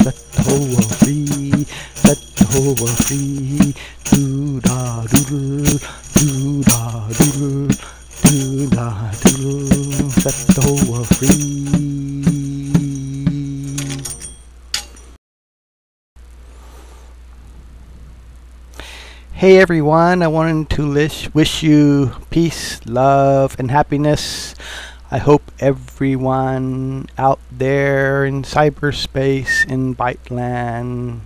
set the whole free, set the whole free, doo-da doodle, doo-da doodle, doo-da doodle, set the whole free. Hey everyone, I wanted to wish you peace, love, and happiness. I hope everyone out there in cyberspace, in Byteland,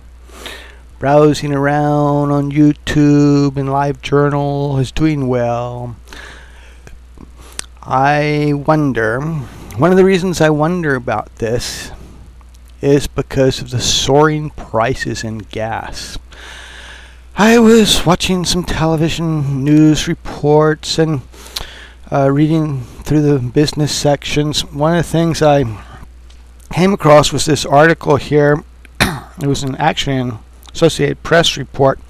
browsing around on YouTube and LiveJournal is doing well. I wonder, one of the reasons I wonder about this is because of the soaring prices in gas. I was watching some television news reports and reading through the business sections. One of the things I came across was this article here. It was actually an Associated Press report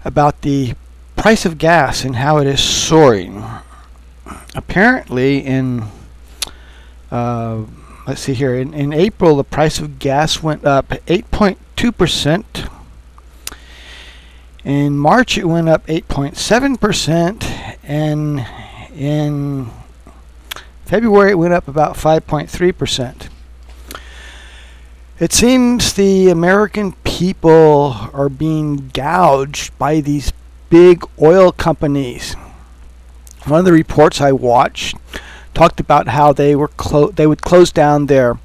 about the price of gas and how it is soaring. Apparently let's see here, in April the price of gas went up 8.2%. In March, it went up 8.7%, and in February, it went up about 5.3%. It seems the American people are being gouged by these big oil companies. One of the reports I watched talked about how they would close down their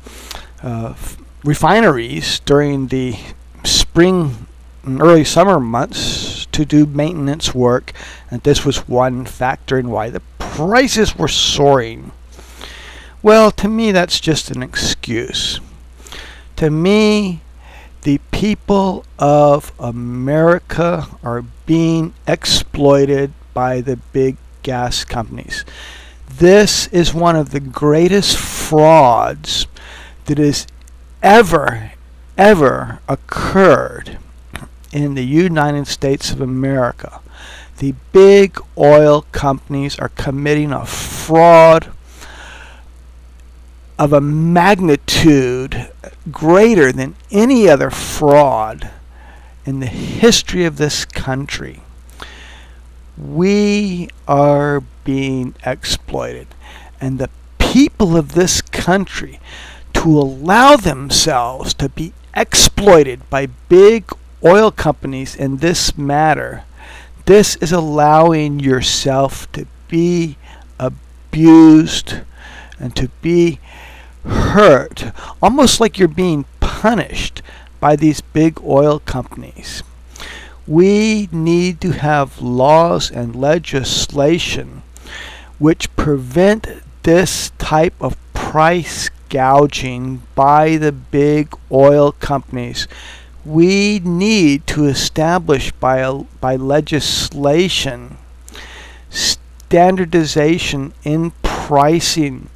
refineries during the spring and early summer months to do maintenance work, and this was one factor in why the prices were soaring. Well, to me that's just an excuse. To me, the people of America are being exploited by the big gas companies. This is one of the greatest frauds that has ever occurred in the United States of America. The big oil companies are committing a fraud of a magnitude greater than any other fraud in the history of this country. We are being exploited, and the people of this country, to allow themselves to be exploited by big oil companies in this matter, this is allowing yourself to be abused and to be hurt, almost like you're being punished by these big oil companies. We need to have laws and legislation which prevent this type of price gouging by the big oil companies. We need to establish by legislation standardization in pricing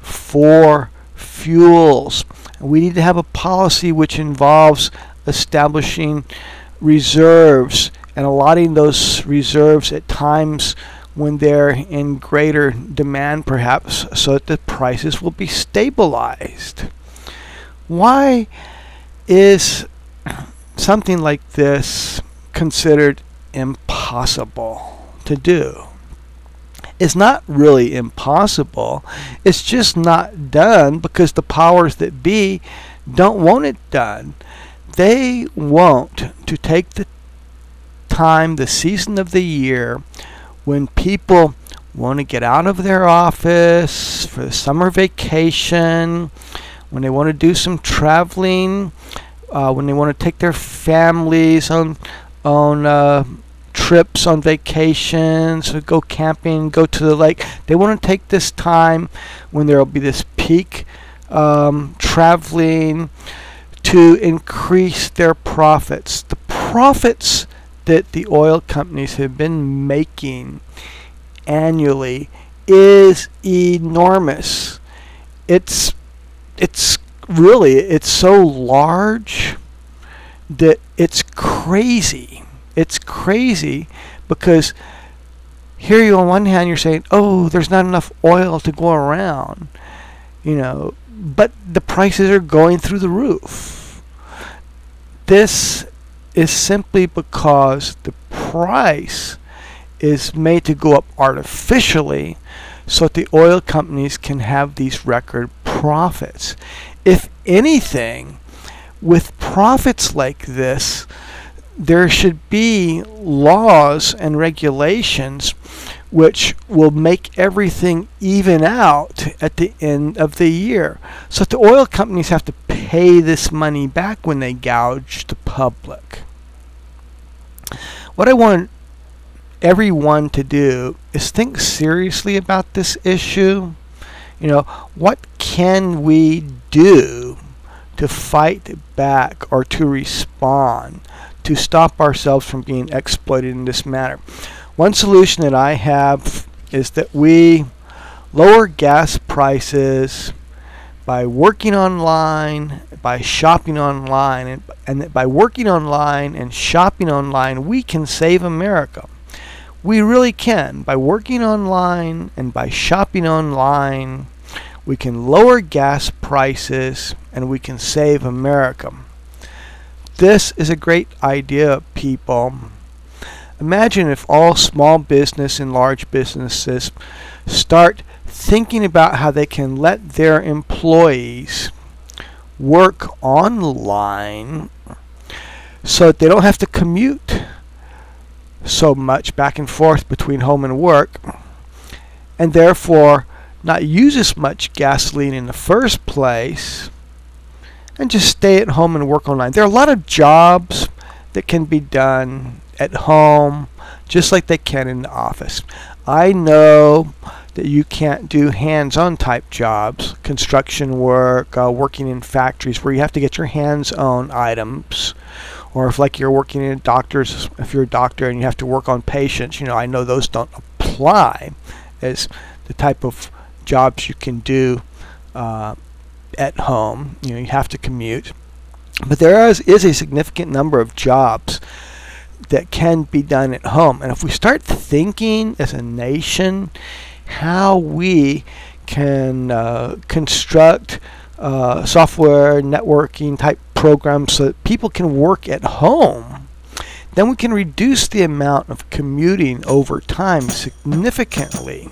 for fuels. We need to have a policy which involves establishing reserves and allotting those reserves at times when they're in greater demand, perhaps, so that the prices will be stabilized. Why is something like this considered impossible to do? It's not really impossible. It's just not done because the powers that be don't want it done. They want to take the time, the season of the year, when people want to get out of their office for the summer vacation, when they want to do some traveling, when they want to take their families on trips, on vacations, go camping, go to the lake. They want to take this time when there will be this peak traveling to increase their profits. The profits that the oil companies have been making annually is enormous. It's so large that it's crazy. It's crazy because here you on one hand you're saying, oh, there's not enough oil to go around, but the prices are going through the roof. This is simply because the price is made to go up artificially so that the oil companies can have these record profits. If anything, with profits like this, there should be laws and regulations which will make everything even out at the end of the year. So the oil companies have to pay this money back when they gouge the public. What I want everyone to do is think seriously about this issue. You know, what can we do to fight back or to respond to stop ourselves from being exploited in this manner? One solution that I have is that we lower gas prices by working online, by shopping online, and that by working online and shopping online, we can save America. We really can. By working online and by shopping online, we can lower gas prices and we can save America. This is a great idea, people. Imagine if all small business and large businesses start thinking about how they can let their employees work online so that they don't have to commute so much back and forth between home and work, and therefore not use as much gasoline in the first place, and just stay at home and work online. There are a lot of jobs that can be done at home just like they can in the office. I know that you can't do hands-on type jobs, construction work, working in factories where you have to get your hands-on items, or if like you're working in doctors, if you're a doctor and you have to work on patients, you know, I know those don't apply as the type of jobs you can do at home. You know, you have to commute. But there is a significant number of jobs that can be done at home. And if we start thinking as a nation how we can construct software networking type programs so that people can work at home, then we can reduce the amount of commuting over time significantly.